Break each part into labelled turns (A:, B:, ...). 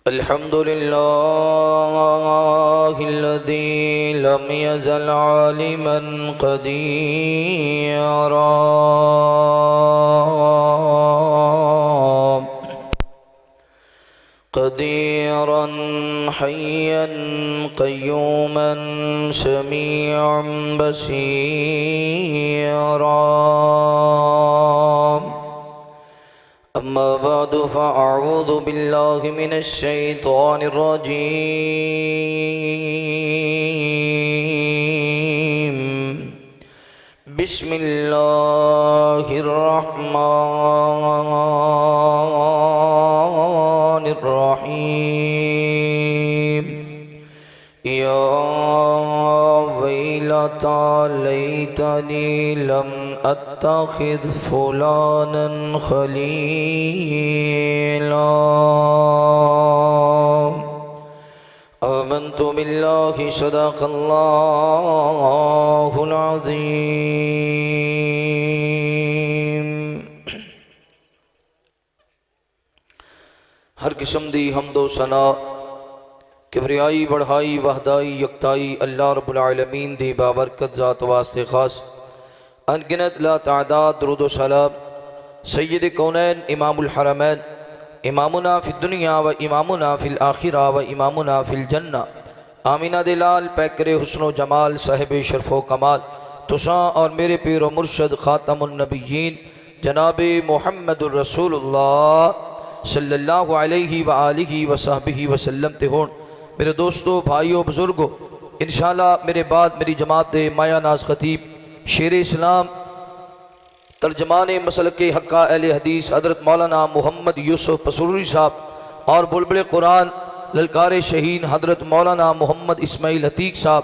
A: الحمد لله الذي لم يزل عالما قديرا حيا قيوما سميعا بصيرا. أما بعد فأعوذ بالله من الشيطان الرجيم. بسم الله الرحمن الرحيم. يا ويلتى ليتني لم أتخذ فلانا خليلا. آمنت بالله صدق الله العظيم. ہر قسم دی حمد و ثنا کبریائی بڑھائی وحدائی یکتائی اللہ رب العالمین دی بابرکت ذات واسطے خاص انگنت لا تعداد درود و سلام سید کونین امام الحرمین امامنا فی الدنیا و امامنا فی الآخرہ و امامنا فی الجنہ آمینہ دلال پیکر حسن و جمال صاحب شرف و کمال تساں اور میرے پیر و مرشد خاتم النبیین جناب محمد الرسول اللہ صلی اللہ علیہ وآلہ وصحبہ وسلم تے ہون. میرے دوستو بھائیو بزرگو انشاءاللہ میرے بعد میری جماعت مایا ناز خطیب شیر اسلام ترجمان مسلک حقہ اہل حدیث حضرت مولانا محمد یوسف پسروری صاحب اور بلبل قرآن للکار شہین حضرت مولانا محمد اسماعیل عتیق صاحب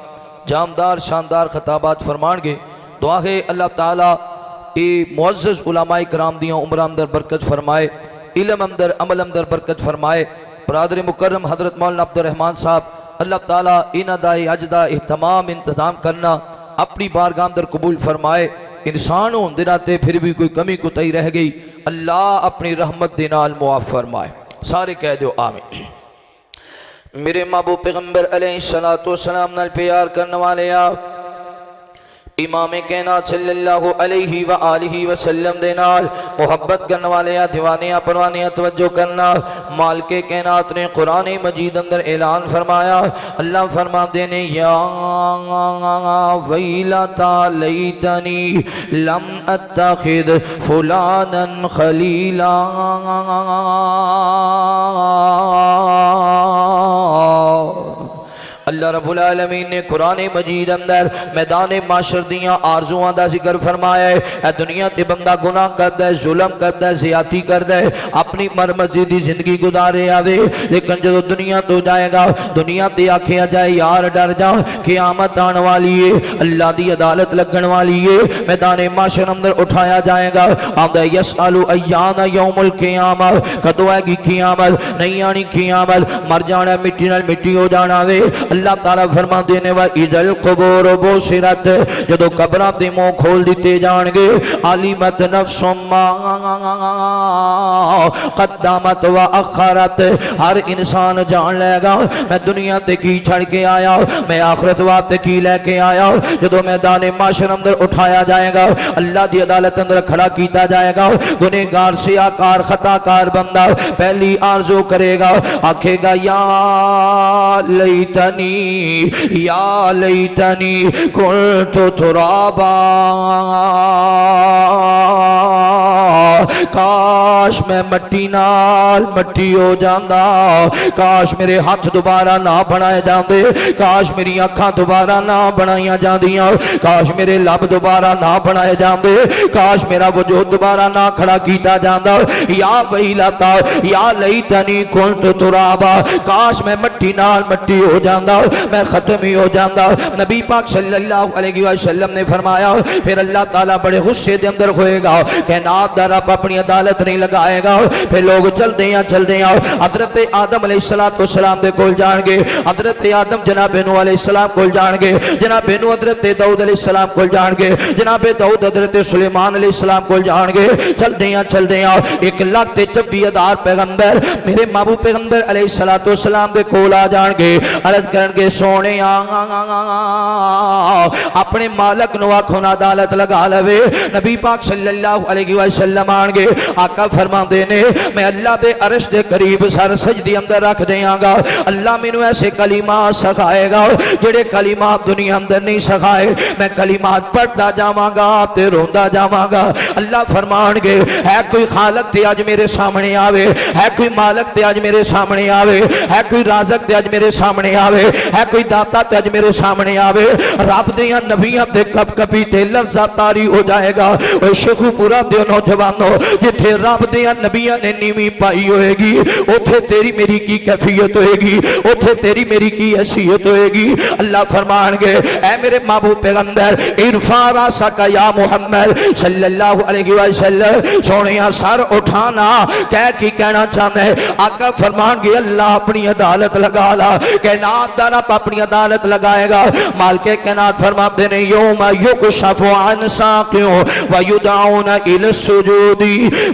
A: جامدار شاندار خطابات فرمان گے. دعا ہے اللہ تعالیٰ اے معزز علماء کرام دیاں عمر اندر برکت فرمائے، علم اندر عمل اندر برکت فرمائے. برادر مکرم حضرت مولانا عبد الرحمن صاحب اللہ تعالیٰ انہ دائی اجدہ اہتمام انتظام کرنا اپنی بارگاہ اندر قبول فرمائے. انسانوں دناتے پھر بھی کوئی کمی کوتاہی رہ گئی اللہ اپنی رحمت دینال معاف فرمائے. سارے کہہ دو آمین. میرے محبوب پیغمبر علیہ السلام نال پیار کرنے والے آپ امام کائنات صلی اللہ علیہ وآلہ وسلم دے نال محبت کرنے والے دیوانیاں پروانیاں توجہ کرنا. مالک کائنات نے قرآن مجید اندر اعلان فرمایا. اللہ فرما دینے یا ویلتا لیتنی لم اتخذ فلانا خلیلا. اللہ رب العالمین نے قرآن مجید اندر میدان معاشر دیاں آرزوان دا ذکر فرمایا ہے. اے دنیا تے بندہ گناہ کرتا ہے، ظلم کرتا ہے، زیادتی کرتا ہے، اپنی مرمزی دی زندگی گزارے آوے، لیکن جدو دنیا تو جائے گا دنیا تے آکھیا جائے یار ڈر جا قیامت آن والی ہے، اللہ دی عدالت لگن والی ہے. میدان معاشر اندر اٹھایا جائے گا. آمدہ یسالو ایان یوم القیامہ کدو ہے گی قیامت؟ نہیں آنی قیامت، مر جانا مٹی نال مٹی ہو جانا وے. اللہ تعالیٰ فرما دینے وَإِذَا الْقُبُورُ بُصِرَتْ جدو قبرہ تے منہ کھول دیتے جان گے عَلِمَتْ نَفْسٌ مَّا قَدَّمَتْ وَأَخَّرَتْ. ہر انسان جان لے گا میں دنیا تے کی چھڑ کے آیا، میں آخرت واسطے کی لے کے آیا. جدو میدان معاشر اندر اٹھایا جائے گا اللہ دی عدالت اندر کھڑا کیتا جائے گا. گنہگار سیاکار خطا کار بندہ پہلی آرزو کرے گا، آکھے گا یا لیتنی یا لیتنی کنت ترابا. کاش میں مٹی نال مٹی ہو جاندہ، کاش میرے ہاتھ دوبارہ نہ بنائے جاندے، کاش میری آنکھاں دوبارہ نہ بنائیاں جاندیاں، کاش میرے لب دوبارہ نہ بنائے جاندے، کاش میرا وجود دوبارہ نہ کھڑا کیتا جاندہ. یا ویلتا یا لیتنی کنت ترابا، کاش میں مٹی نال مٹی ہو جاندہ، میں ختم ہی ہو جاندہ. نبی پاک صلی اللہ علیہ وسلم نے فرمایا پھر اللہ تعالیٰ بڑے غصے دے اندر ہوئے گا کہ ناب دا رب آپ اپنی عدالت نہیں لگائے گا۔ پھر لوگ چلتے ہیں حضرت آدم علیہ السلام دے کول جان گے، حضرت آدم جناب نوح علیہ السلام کول جان گے، جناب نوح حضرت داؤد علیہ السلام کول جان گے، جناب داؤد حضرت سلیمان علیہ السلام کول جان گے۔ چلتے ہیں 1,26,000 پیغمبر میرے محبوب پیغمبر علیہ السلام دے کول آ جان گے، عرض کرن گے سونے اپنے مالک نو آکھو نا عدالت لگا لوے۔ نبی پاک صلی اللہ علیہ وسلم آن گے، آقا فرما دینے میں اللہ دے عرش دے قریب سر سجدی اندر رکھ دیاں گا، اللہ مینوں ایسے کلمات سکھائے گا جڑے کلمات دنیا اندر نہیں سکھائے، میں کلمات پڑھتا جاواں گا تے روندا جاواں گا۔ اللہ فرمان گے ہے کوئی خالق تے اج میرے سامنے آوے، ہے کوئی مالک تے اج میرے سامنے آوے، ہے کوئی رازق تے اج میرے سامنے آوے، ہے کوئی داتا تے اج میرے سامنے آوے۔ رب دیاں نبیاں تے کپ کپی تے لفظ تاری ہو جائے گا۔ اوے شیخو پورا دیو نوجوانو، جتھے رب دیاں نبیاں نے نیوی پائی ہوئے گی اوتھے تیری میری کی کیفیت ہوئے گی، اوتھے تیری میری کی حیثیت ہوئے گی۔ اللہ فرمان گے اے میرے محبوب پیغمبر ارفع راسک یا محمد صلی اللہ علیہ وسلم، سونیا سر اٹھانا کہہ کی کہنا چاہتا ہے؟ آقا فرمان گے اللہ اپنی عدالت لگا لا، کائنات دا رب اپنی عدالت لگائے گا۔ مالک کائنات فرماتے ہیں یوم یکشف عن ساق ویدعون الی السجود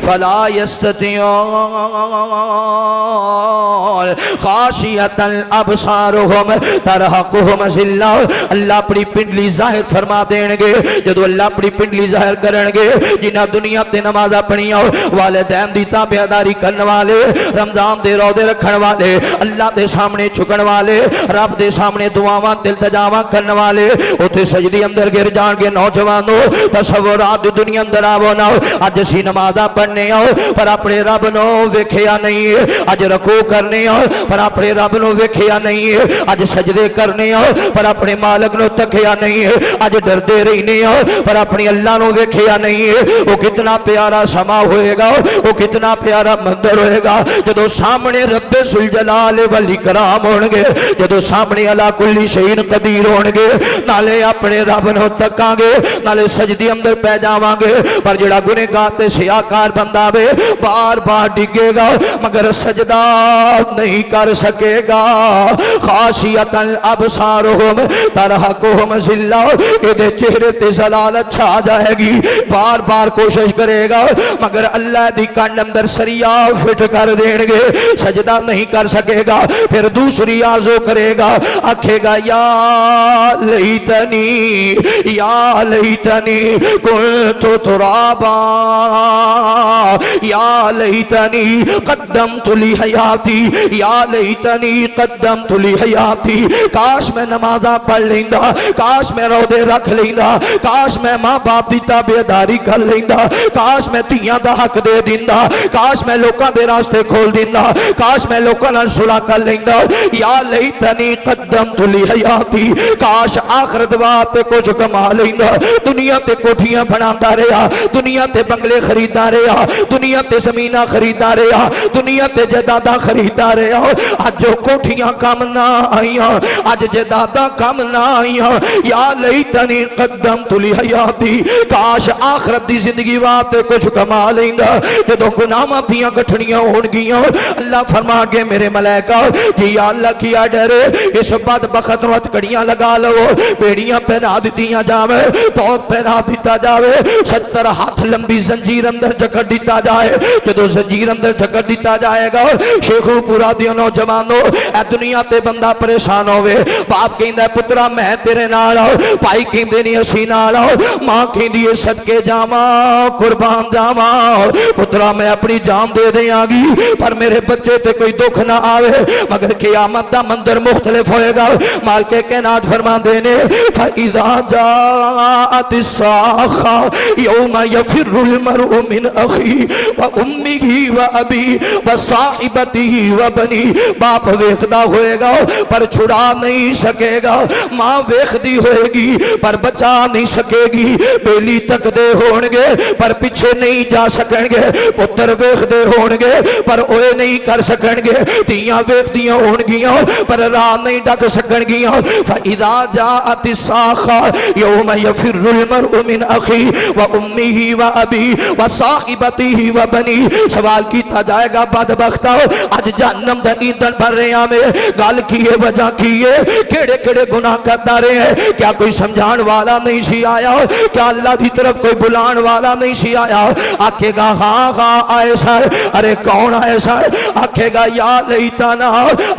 A: فلا یستطیعون خاشعۃ ابصارهم ترہقهم ذلہ۔ اللہ اپنی پنڈلی ظاہر فرما دین گے، جدو اللہ اپنی پنڈلی ظاہر کرن گے جنہ دنیا تے نماز پڑھیاں، والدین دی تابعداری کرن والے، رمضان دے روزے رکھن والے، اللہ دے سامنے جھکن والے، رب دے سامنے دعاواں التجاواں کرن والے، اوتھے سجدی اندر گر جان گے۔ نوجوانو تصورات دنیا اندر آو نا، اج اسی نمازاں پڑھنے آؤ پر اپنے رب نو ویکھیا نہیں ہے، اج رکوع کرنے آؤ پر اپنے رب نو ویکھیا نہیں ہے، اج سجدے کرنے آؤ پر اپنے مالک نو تکیا نہیں ہے، اج ڈردے رہنے آؤ پر اپنی اللہ نو ویکھیا نہیں ہے۔ وہ کتنا پیارا سما ہوئے گا، وہ کتنا پیارا مندر ہوئے گا جدو سامنے رب ذوالجلال والاکرام ہون گے، جدو سامنے اللہ کل شیء قدیر ہون گے، نالے اپنے رب نو تکاں گے، نالے سجدی اندر پہ جاواں گے۔ پر جڑا گنہگار تے سیاکار بندہ وے بار بار ڈگے گا مگر سجدہ نہیں کر سکے گا۔ خاشعۃ ابصارهم ترہقهم ذلہ، یہ چہرے تے ذلالت چھا جائے گی، بار بار کوشش کرے گا مگر اللہ دی کان اندر سریا فٹ کر دین گے، سجدہ نہیں کر سکے گا۔ پھر دوسری آرزو کرے گا، آکھے گا یا لیتنی کنت ترابا یا لیتنی قدمت لی حیاتی یا لیتنی قدمت لی حیاتی۔ کاش میں نمازاں پڑھ لیندہ، کاش میں روزے رکھ لیندہ، کاش میں ماں باپ دی تابعداری کر لیندہ، کاش میں تیاں دا حق دے دیندہ، کاش میں لوکاں دے راستے کھول دیندہ، کاش میں لوکاں نال صلح کر لیندہ۔ یا لیتنی قدمت لی حیاتی، کاش آخرت واسطے کچھ کما لیندہ۔ دنیا تے کوٹھیاں بناتا رہا، دنیا تے بنگلے خریدا رہا، دنیا تے زمینہ خریدا رہا، دنیا تے جائیداداں خریدا رہا، اج جو کوٹھیاں کم نہ آئیاں، اج جائیداداں کم نہ آئیاں۔ یا لیتنی قدمت لی حیاتی، کاش آخرت دی زندگی واسطے کچھ کما لیندا۔ جدوں گناہاں دیاں گٹھڑیاں ہون گیاں اللہ فرما کے میرے ملائکہ کہ یا اللہ کیا ڈرے اس بدبخت نو ہتھکڑیاں لگا لو، بیڑیاں پہنا دتیاں جاوے، توت پہنا دیتا جاوے، 70 ہاتھ لمبی زنجیر اندر جکڑ دیتا جائے۔ جدوں زنجیر اندر جکڑ دیتا جائے گا شیخو پورا دیو نوجوانو اے دنیا تے بندہ پریشان ہوئے، باپ کہندا ہے پترا میں تیرے نال آؤ، بھائی کہندے نہیں اسی نال آؤ، ماں کہندی ہے صدقے جاواں قربان جاواں، پترا میں اپنی جان دے دیاں گی پر میرے بچے تے کوئی دکھ نہ آوے۔ مگر قیامت دا منظر مختلف ہوئے گا۔ مالک کائنات فرما دینے فَإِذَا جَاءَتِ السَّاخَةُ يَوْمَ يَفِرُّ الْمَرْءُ مِنْ أَخِيهِ وَأُمِّهِ وَأَبِيهِ وَصَاحِبَتِهِ وَبَنِيهِ
B: بنی، باپ ویکھدا ہوئے گا پر چھڑا نہیں سکے گا، ماں ویکھدی ہوئے گی پر بچا نہیں سکے گی، بیلی تک دے ہون گے پر پیچھے نہیں جا سکن گے، پتر ویکھدے ہون گے پر اوے نہیں کر سکن گے، تیاں ویکھدیاں ہون گیاں پر راہ نہیں ڈک سکن گیاں۔ فَإِذَا جَاءَتِ السَّاخَةُ يَوْمَ يَفِرُّ الْمَرْءُ مِنْ أَخِيهِ وَأُمِّهِ وَأَبِيهِ وَصَاحِبَتِهِ وَبَنِيهِ، سوال کیتا جائے گا بدبختاؤ اج جہنم دا ایندھن بھر رہے ہیں میں گل کیے وجہ کیے کیڑے کیڑے گناہ کرتا رہے ہیں، کیا کوئی سمجھان والا نہیں سی آیا، کیا اللہ دی طرف کوئی بلان والا نہیں سی آیا؟ آکھے گا ہاں ہاں آئے سن، ارے کون آئے سن؟ آکھے گا یا لیتنا،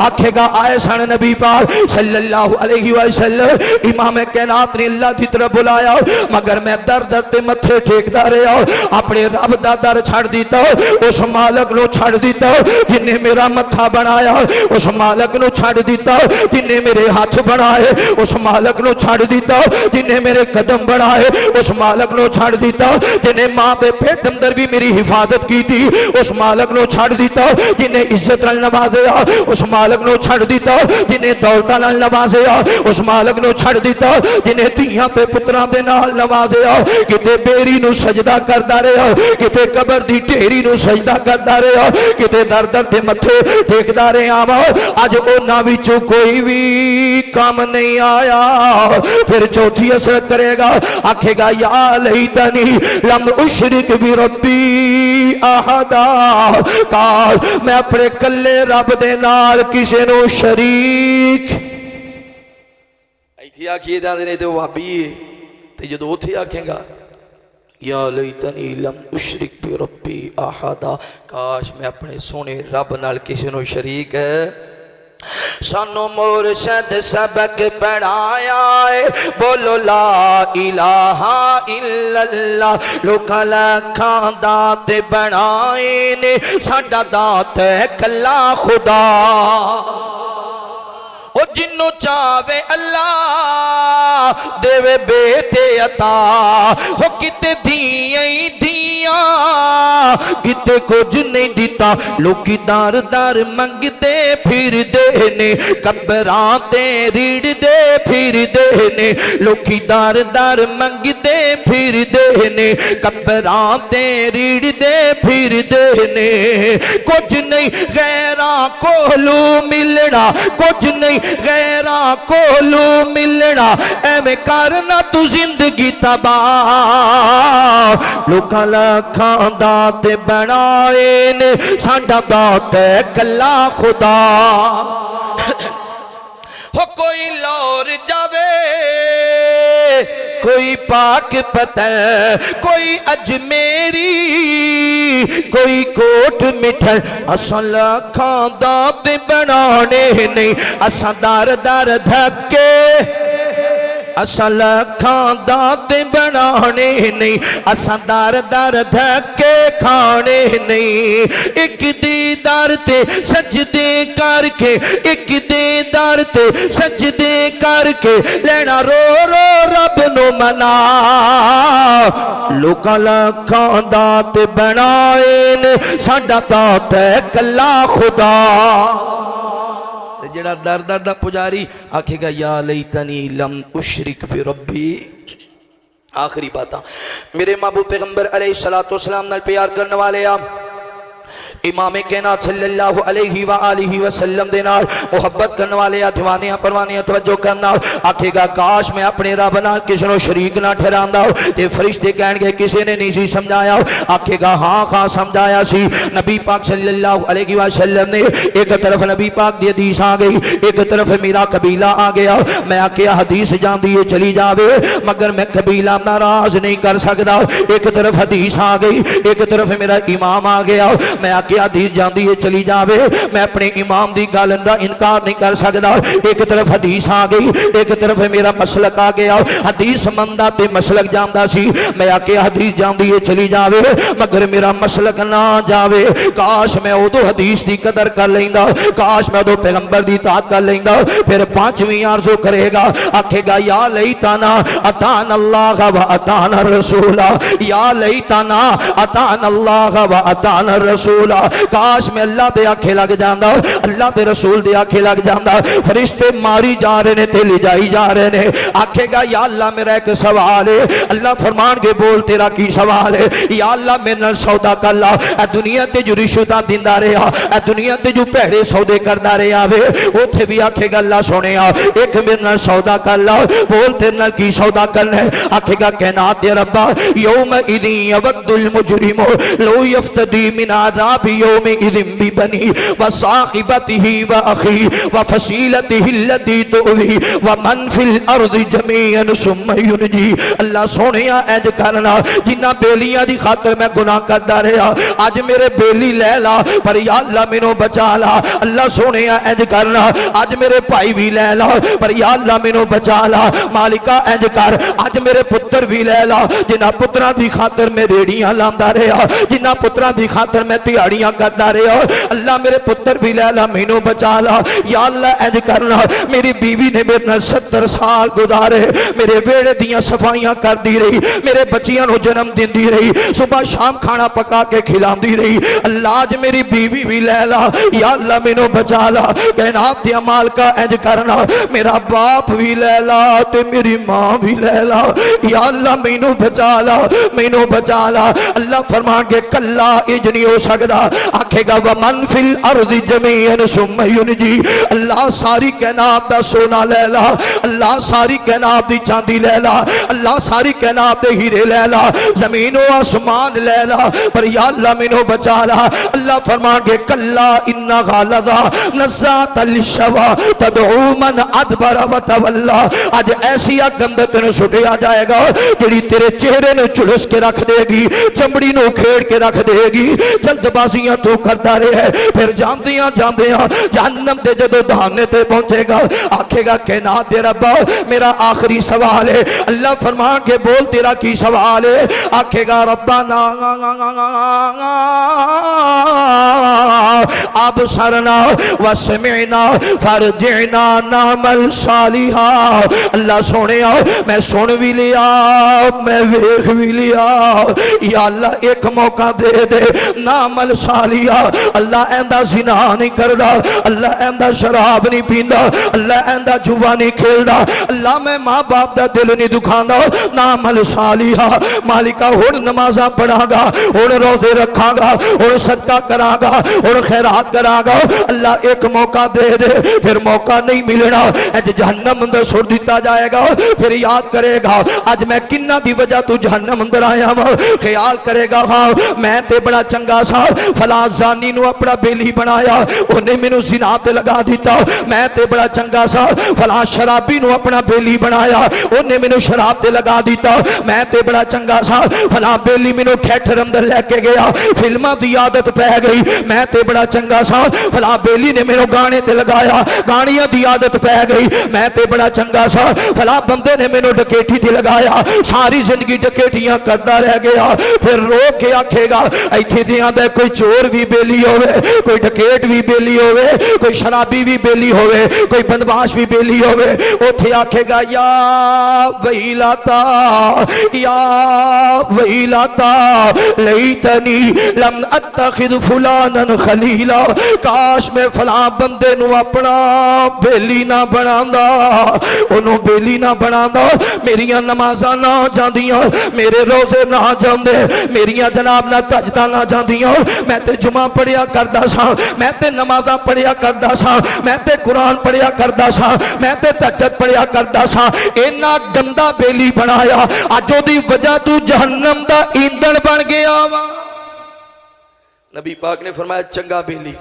B: آکھے گا آئے سن نبی پاک صلی اللہ علیہ وسلم، امام کائنات نے اللہ دی طرف بلایا مگر میں در در تے متھے ٹھیکدا رہا، اپنے رب دا در چھڑ دیتا، اس مالک نو چھڑ دیتا جن نے میرا متھا بنایا، اس مالک نو چھڑ دیتا جن نے میرے ہاتھ بنائے، اس مالک نو چھڑ دیتا جن نے میرے قدم بنائے، اس مالک نو چھڑ دیتا جن نے ماں پہ پیٹ اندر بھی میری حفاظت کی تھی، اس مالک نو چھڑ دیتا جن نے عزت نال نوازیا، اس مالک نو چھڑ دیتا جن نے دولت نال نوازیا، اس مالک نو چھڑ دیتا جن نے دھیاں تے پتراں دے نال نوازیا، کتے بیری نو سجدہ کردا رہا، کتے قبر دی ٹھیری نو سجدہ کردا رہا، کتے در در تے متھے ٹیکدا رہا، اج انہاں وچوں کوئی بھی کام نہیں آیا۔ پھر چوتھی اثر کرے گا، آکھے گا یا لیتنی لم اشرک بربی احدا، کاش میں اپنے کلے رب دے نال کسے نو شریک ایتھے آکھیے جاندے نے تے وہابی تے جدوں اوتھے آکھے گا یا لیتنی لم اشرک بربی احدا، کاش میں اپنے سونے رب نال کسے نو شریک ہے۔ سانو مرشد سبق پڑھایا ہے، بولو لا الہ الا اللہ، لوکاں لکھاں دات بنائے نے، ساڈا دات ہے کلا خدا، او جنوں چاہے اللہ دے بیٹے عطا، ہو کتے دیاں دیاں کتے کچھ نہیں دیتا، لوکی دار دار منگتے پھر دینے، قبراں تے ریڑ دے پھر دینے، لوکی دار دار منگتے پھر دینے، قبراں تے ریڑ دے پھر دینے، کچھ نہیں غیراں کولو ملنا، کچھ نہیں غیراں کولو ملنا، اے میں کرنا تو زندگی تباہ، لوکاں لکھاں دات بنائے نے، ساڈا دات ہے کلا خدا۔ ہو کوئی لور جاوے کوئی پاک پتہ، کوئی اجمیری کوئی کوٹ مٹھر، اساں لکھاں دات بنانے نہیں، اساں دار دار دھکے، اساں لکھاں دات بنانے نہیں، اساں دار دار دھکے کھانے نہیں، ایک دیدار تے سجدے کر کے، ایک دیدار تے سجدے کر کے، لینا رو رو رب نو منا، لوکاں لکھاں دات بنائے نے، ساڈا دات ہے کلا خدا۔ جڑا در در دا پجاری آکھے گا یا لیتنی لم اشرک بربی۔ آخری باتاں میرے محبوب پیغمبر علیہ السلام نال پیار کرنے والے آپ امام کائنات صلی اللہ علیہ وآلہ وسلم دے نال محبت کرنے والے دیوانیاں پروانیاں توجہ کرنا، آکھے گا کاش میں اپنے رب نال کسی نو شریک نہ ٹھہراندا، تے فرشتے کہن گے کسی نے نہیں سی سمجھایا، آکھے گا ہاں ہاں سمجھایا سی۔ نبی پاک صلی اللہ علیہ وسلم نے ایک طرف نبی پاک دی حدیث آ گئی، ایک طرف میرا قبیلہ آ گیا، میں آکھیا حدیث جاندی ہے چلی جاوے مگر میں قبیلہ ناراض نہیں کر سکدا، ایک طرف حدیث آ گئی ایک طرف میرا امام آ گیا، میں آکھیا حدیث جاندی ہے چلی جاوے میں اپنے امام دی گل دا انکار نہیں کر سکدا، ایک طرف حدیث آ گئی ایک طرف میرا مسلک آ گیا، حدیث مندا تے مسلک جاندا سی، میں آکھیا حدیث جاندی ہے چلی جاوے مگر میرا مسلک نہ جاوے، کاش میں ادو حدیث دی قدر کر لیندا، کاش میں ادو پیغمبر دی اطاعت کر لیندا۔ پھر پانچویں آرزو کرے گا، آکھے گا یا لیتنا اطعنا اللہ و اطعنا الرسول، یا لیتنا اطعنا اللہ و اطعنا الرسول، سکدا، کاش میں اللہ دے آکھے لگ جاندا، اللہ دے رسول دے آکھے لگ جاندا۔ فرشتے ماری جا رہے نے تے لے جائی جا رہے نے، آکھے گا یا اللہ میرا ایک سوال ہے، اللہ فرمان گے بول تیرا کی سوال ہے، یا اللہ میرے نال سودا کر لا، اے دنیا تے جو رشوتاں دیندا رہیا، اے دنیا تے جو بھڑے سودے کردا رہیا وے، اوتھے بھی آکھے گا اللہ سونیا ایک میرے نال سودا کر لا، بول تیرے نال کی سودا کرنا ہے، آکھے گا کائنات دے ربا یومئذ یود المجرم لو یفتدی من عذاب یومئذ ببنی وصاحبته واخی وفصیلته التي تؤوی ومن فی الارض جميعا ثم ینجی۔ اللہ سونیا اج کرنا جنہ بیلیاں دی خاطر میں گناہ کردا رہا، اج میرے بیلی لے لا پر یا اللہ مینوں بچا لا، اللہ سونیا اج کرنا اج میرے بھائی بھی لے لا پر یا اللہ مینوں بچا لا، مالکا اج کر اج میرے پتر بھی لے لا جنہ پتراں دی خاطر میں ریڑیاں لاندا رہا، جنہ پتراں دی خاطر میں تیاڑیاں کردا رہا، اللہ میرے پتر بھی لے لا مینوں بچا لا، یا اللہ اج کرنا میری بیوی نے میرے نال 70 سال گزارے، میرے ویڑے دیاں صفائیاں کر دی رہی، میرے بچیاں نو جنم دیندی رہی، صبح شام کھانا پکا کے کھلاندی رہی، اللہ اج میری بیوی بھی لے لا، یا اللہ مینوں بچا لا، کائنات دے مالکا اج کرنا میرا باپ بھی لے لا تے میری ماں بھی لے لا، یا اللہ مینوں بچا لا، مینوں بچا لا۔ اللہ فرمان کے کلا اج نہیں ہو سکدا، آکھے گا ومن فی الارض جميعا ثم ینجی، اللہ ساری کائنات دا سونا لے لا، اللہ ساری کائنات دی چاندی لے لا، اللہ ساری کائنات دے ہیرے لے لا، زمین و آسمان لے لا پر یا اللہ مینوں بچا لا۔ اللہ فرمان کے کلا انھا لظی نزاعۃ للشوی تدعو من ادبر وتولی، اج ایسی گند تینوں سٹیا جائے گا جڑی تیرے چہرے نو چلس کے رکھ دے گی، چمڑی نو کھیڑ کے رکھ دے گی، جلد بازیاں تو کرتا رہے، پھر جاندیاں جاندیاں جہنم دے جدو دہانے تے پہنچے گا، آکھے گا کائنات دے ربا میرا آخری سوال ہے، اللہ فرمان کے بول تیرا کی سوال ہے، آکھے گا ربنا ابصرنا وسمعنا فرجعنا نعمل صالحا، اللہ سونیا میں سن بھی لیا میں ویکھ بھی لیا، یا اللہ ایک موقع دے دے نعمل صالحا، اللہ ایندا زنا نہیں کردا، اللہ ایندا شراب نہیں پیندا، اللہ ایندا جوا نہیں کھیلدا، اللہ میں ماں باپ دا دل نہیں دکھاندا، نعمل صالحا، مالکا ہن نمازاں پڑھاں گا، ہن روزے رکھاں گا، ہن صدقہ کراں گا، ہن خیرات کراں گا، اللہ ایک موقع دے دے، پھر موقع نہیں ملنا، اج جہنم اندر سٹ دیتا جائے گا، پھر یاد کرے گا اج میں کنہ دی وجہ تو جہنم اندر آیا ہوں، خیال کرے گا ہاں میں تے بڑا چنگا سا، فلاں زانی نو اپنا بیلی بنایا انہیں مینوں زنا تے لگا دیتا، میں تے بڑا چنگا سا، فلاں شرابی نو اپنا بیلی بنایا انہیں مینوں شراب تے لگا دیتا، میں تے بڑا چنگا سا، فلاں بیلی مینوں تھیٹر اندر لے کے گیا، فلماں دی عادت پہ گئی، میں تے بڑا چنگا سا، فلاں بیلی نے مینوں گانے تے لگایا، گانیاں دی عادت پہ گئی، میں تے بڑا چنگا سا، فلاں بندے نے مینوں ڈکیٹی تے لگایا، ساری زندگی ڈکیٹیاں کرتا رہ گیا، پھر رو کے آکھے گا ایتھے دیاں دے کوئی چور بھی بیلی ہوئے، کوئی ڈکیٹ بھی بیلی ہوئے، کوئی شرابی بھی بیلی ہوئے، کوئی بدمعاش بھی بیلی ہوئے، اوتھے آکھے گا یا ویلاتا یا ویلاتا لیتنی لم اتخذ فلانا خلیلا، کاش میں فلاں بندے نو اپنا بیلی نہ بناندا، انہوں بیلی نہ بناندا، میریاں نمازاں نہ جاندیاں، میرے روزے نہ جاندے، میریاں جناب نہ تجدہ نہ جاندیاں، میں تے جمعہ پڑھیا کردا سا، میں تے نمازاں پڑھیا کردا سا، میں تے قرآن پڑھیا کردا سا، میں تے تہجد پڑھیا کردا سا، اینا گندا بیلی بنایا، اج دی وجہ تو جہنم دا ایندھن بن گیا وا۔
A: نبی پاک نے فرمایا چنگا بیلی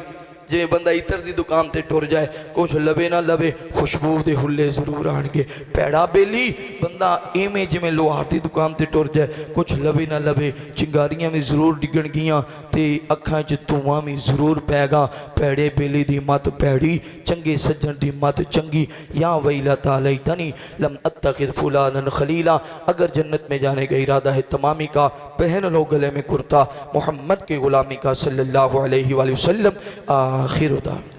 A: جی بندہ اتر دی دکان تے ٹر جائے کچھ لبے نہ لبے خوشبو دے ہلے ضرور آن گے، پیڑا بیلی بندہ ایمیں جمیں لوہار دی دکان تے ٹر جائے کچھ لبے نہ لبے چنگاریاں میں ضرور ڈگن گیاں تے اکھاں چ دھواں میں ضرور پے گا، پیڑے بیلی دی مت پیڑی چنگے سجن دی مت چنگی، یا ویلتا لیتنی لم اتخذ فلانا خلیلا، اگر جنت میں جانے کا ارادہ ہے تمامی کا پہن لو گلے میں کرتا محمد کے غلامی کا صلی اللہ علیہ وآلہ وسلم۔ آخر دعوانا